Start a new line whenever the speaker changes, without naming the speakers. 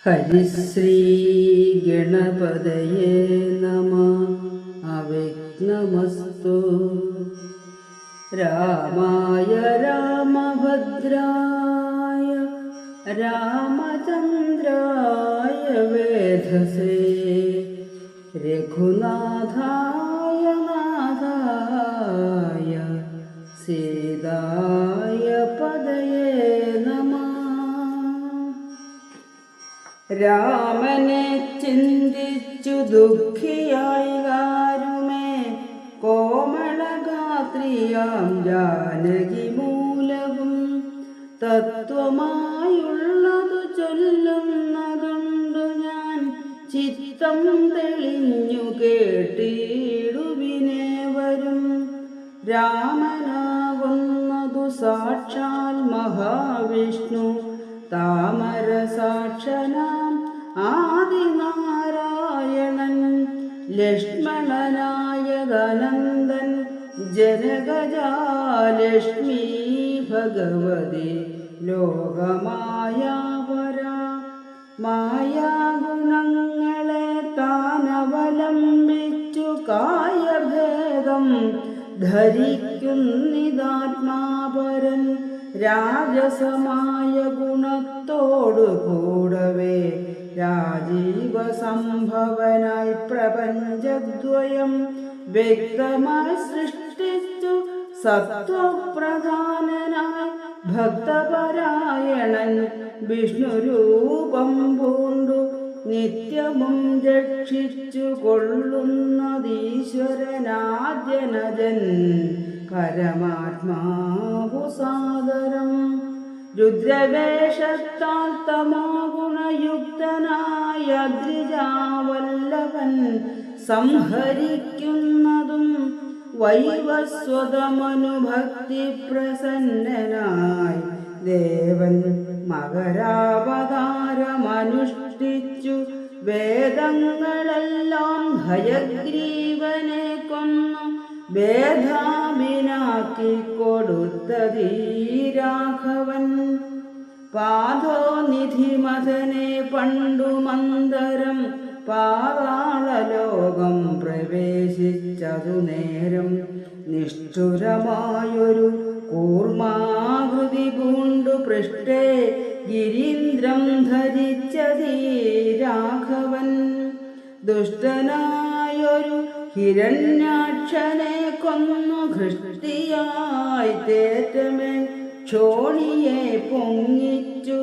ഹരിശ്രീ ഗണപതയേ നമഃ. അവ്യക്തമസ്തു. രാമായ രാമഭദ്രായ രാമചന്ദ്രായ വേധസേ രഘുനാഥായ നാഥായ സീതായ പദയേ നമഃ. രാമനെ ചിന്തിച്ചു ദുഃഖിയായി കാരുമേ കോമളഗാത്രിയാം ജാനകി മൂലവും തത്വമായുള്ളതു ചൊല്ലുന്നതുണ്ടു ഞാൻ ചിത്തം തെളിഞ്ഞു കേട്ടിടുവിനെ വരും. രാമനാകുന്നതു സാക്ഷാൽ മഹാവിഷ്ണു താമരസാക്ഷനാം ആദിനാരായണൻ ലക്ഷ്മണനായകനന്ദൻ ജനകജാലക്ഷ്മീ ഭഗവതി ലോകമായാപരാ. മായാഗുണങ്ങളെ താനവലംബിച്ചു കായഭേദം ധരിക്കുന്നിതാത്മാപരൻ രാജസമായ ഗുണത്തോടു കൂടവേ രാജീവ സംഭവനായി പ്രപഞ്ചദ്വയം വ്യക്തമായി സൃഷ്ടിച്ചു സത്വപ്രധാനനായി ഭക്തപരായണൻ വിഷ്ണുരൂപം പൂണ്ടു നിത്യവും രക്ഷിച്ചു കൊള്ളുന്നതീശ്വരനാദ്യനജൻ പരമാത്മാവു സാദരം. രുദ്രവേഷത്താൽ തമോ ഗുണയുക്തനായ ദ്രിജാവല്ലഭൻ സംഹരിക്കുന്നതും വൈവസ്വതമനുഭക്തി പ്രസന്നനായി ദേവൻ മകരാവതാരമനുഷ്ഠിച്ചു വേദങ്ങളെല്ലാം ഹയഗ്രീവനെ കൊന്നു ഭേദാഭിനാക്കി കൊടുത്തതീ രാഘവൻ. പാദോനിധിമഥനെ പണ്ടു മന്ദരം പാതാളലോകം പ്രവേശിച്ചതു നേരം നിഷ്ഠുരമായൊരു കൂർമാകൃതി പൂണ്ടു പൃഷ്ഠേ ഗിരീന്ദ്രം ധരിച്ചതീ രാഘവൻ. ദുഷ്ടനായൊരു ഹിരണ്യാക്ഷനെ കൊന്നു ഘൃഷ്ടിയായി തേറ്റമേൽ ക്ഷോണിയെ പൊങ്ങിച്ചു